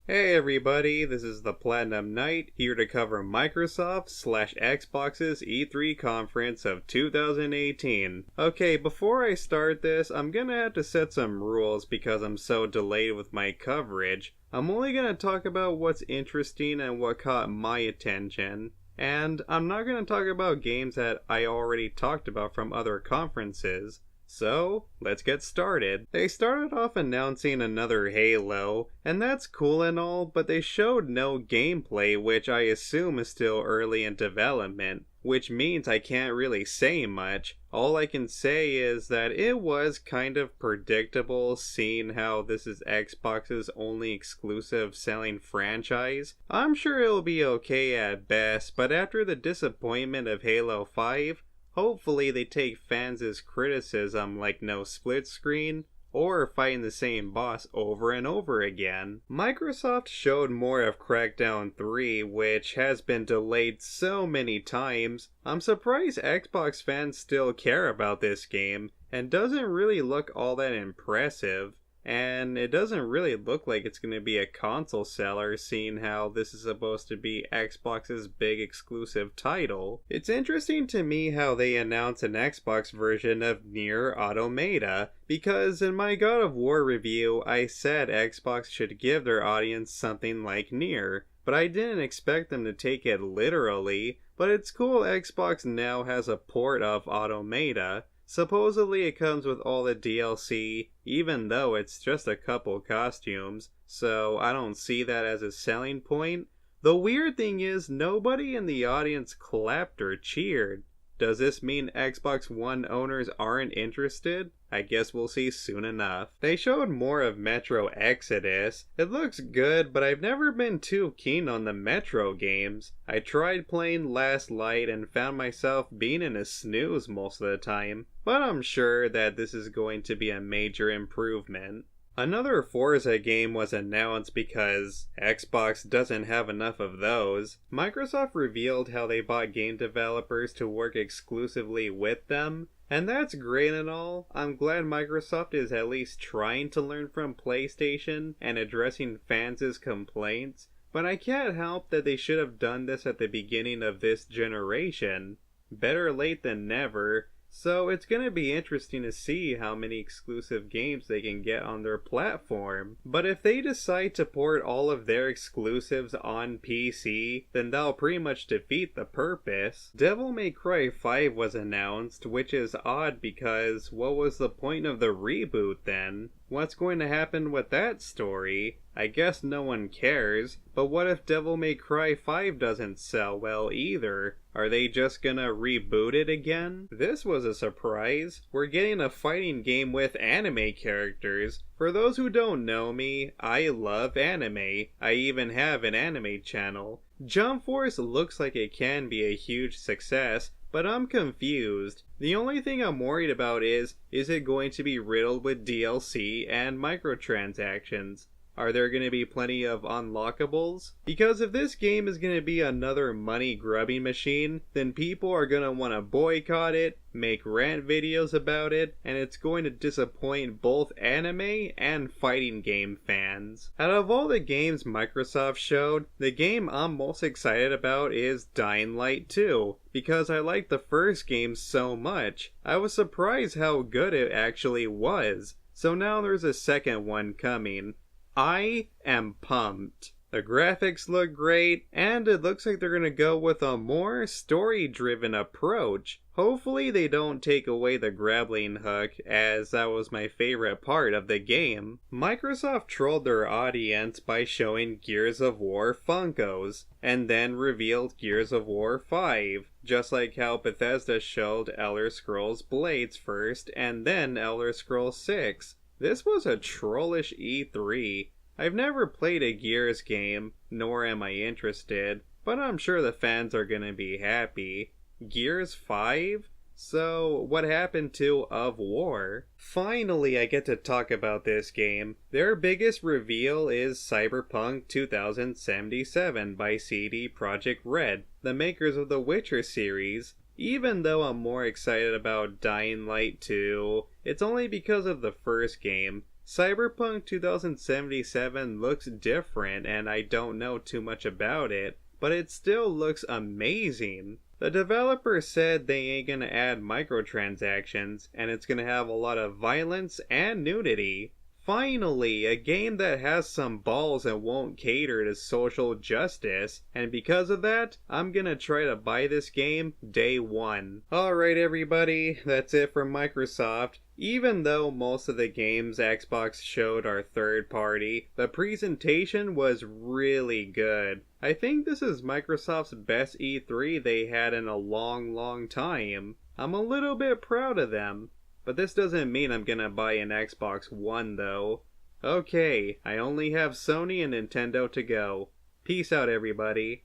Hey everybody, this is the Platinum Knight, here to cover Microsoft/Xbox's E3 conference of 2018. Okay, before I start this, I'm gonna have to set some rules because I'm so delayed with my coverage. I'm only gonna talk about what's interesting and what caught my attention. And I'm not gonna talk about games that I already talked about from other conferences. So, let's get started. They started off announcing another Halo, and that's cool and all, but they showed no gameplay, which I assume is still early in development, which means I can't really say much. All I can say is that it was kind of predictable, seeing how this is Xbox's only exclusive selling franchise. I'm sure it'll be okay at best, but after the disappointment of Halo 5, hopefully they take fans' criticism like no split screen, or fighting the same boss over and over again. Microsoft showed more of Crackdown 3, which has been delayed so many times. I'm surprised Xbox fans still care about this game, and doesn't really look all that impressive. And it doesn't really look like it's going to be a console seller, seeing how this is supposed to be Xbox's big exclusive title. It's interesting to me how they announced an Xbox version of Nier Automata, because in my God of War review, I said Xbox should give their audience something like Nier, but I didn't expect them to take it literally. But it's cool Xbox now has a port of Automata. Supposedly it comes with all the DLC, even though it's just a couple costumes, so I don't see that as a selling point. The weird thing is, nobody in the audience clapped or cheered. Does this mean Xbox One owners aren't interested? I guess we'll see soon enough. They showed more of Metro Exodus. It looks good, but I've never been too keen on the Metro games. I tried playing Last Light and found myself being in a snooze most of the time, but I'm sure that this is going to be a major improvement. Another Forza game was announced because Xbox doesn't have enough of those. Microsoft revealed how they bought game developers to work exclusively with them, and that's great and all. I'm glad Microsoft is at least trying to learn from PlayStation and addressing fans' complaints, but I can't help that they should have done this at the beginning of this generation. Better late than never. So it's gonna be interesting to see how many exclusive games they can get on their platform. But if they decide to port all of their exclusives on PC, then that'll pretty much defeat the purpose. Devil May Cry 5 was announced, which is odd because what was the point of the reboot then? What's going to happen with that story? I guess no one cares, but what if Devil May Cry 5 doesn't sell well either? Are they just gonna reboot it again? This was a surprise. We're getting a fighting game with anime characters. For those who don't know me, I love anime. I even have an anime channel. Jump Force looks like it can be a huge success, but I'm confused. The only thing I'm worried about is it going to be riddled with DLC and microtransactions? Are there going to be plenty of unlockables? Because if this game is going to be another money grubbing machine, then people are going to want to boycott it, make rant videos about it, and it's going to disappoint both anime and fighting game fans. Out of all the games Microsoft showed, the game I'm most excited about is Dying Light 2, because I liked the first game so much. I was surprised how good it actually was. So now there's a second one coming. I am pumped. The graphics look great, and it looks like they're gonna go with a more story-driven approach. Hopefully they don't take away the grappling hook, as that was my favorite part of the game. Microsoft trolled their audience by showing Gears of War Funkos, and then revealed Gears of War 5, just like how Bethesda showed Elder Scrolls Blades first, and then Elder Scrolls 6. This was a trollish E3. I've never played a Gears game, nor am I interested, but I'm sure the fans are gonna be happy. Gears 5? So, what happened to Of War? Finally, I get to talk about this game. Their biggest reveal is Cyberpunk 2077 by CD Projekt Red, the makers of the Witcher series. Even though I'm more excited about Dying Light 2, it's only because of the first game. Cyberpunk 2077 looks different and I don't know too much about it, but it still looks amazing. The developer said they ain't gonna add microtransactions and it's gonna have a lot of violence and nudity. Finally, a game that has some balls and won't cater to social justice, and because of that, I'm gonna try to buy this game day one. Alright everybody, that's it from Microsoft. Even though most of the games Xbox showed are third party, the presentation was really good. I think this is Microsoft's best E3 they had in a long time. I'm a little bit proud of them. But this doesn't mean I'm gonna buy an Xbox One though. Okay, I only have Sony and Nintendo to go. Peace out everybody.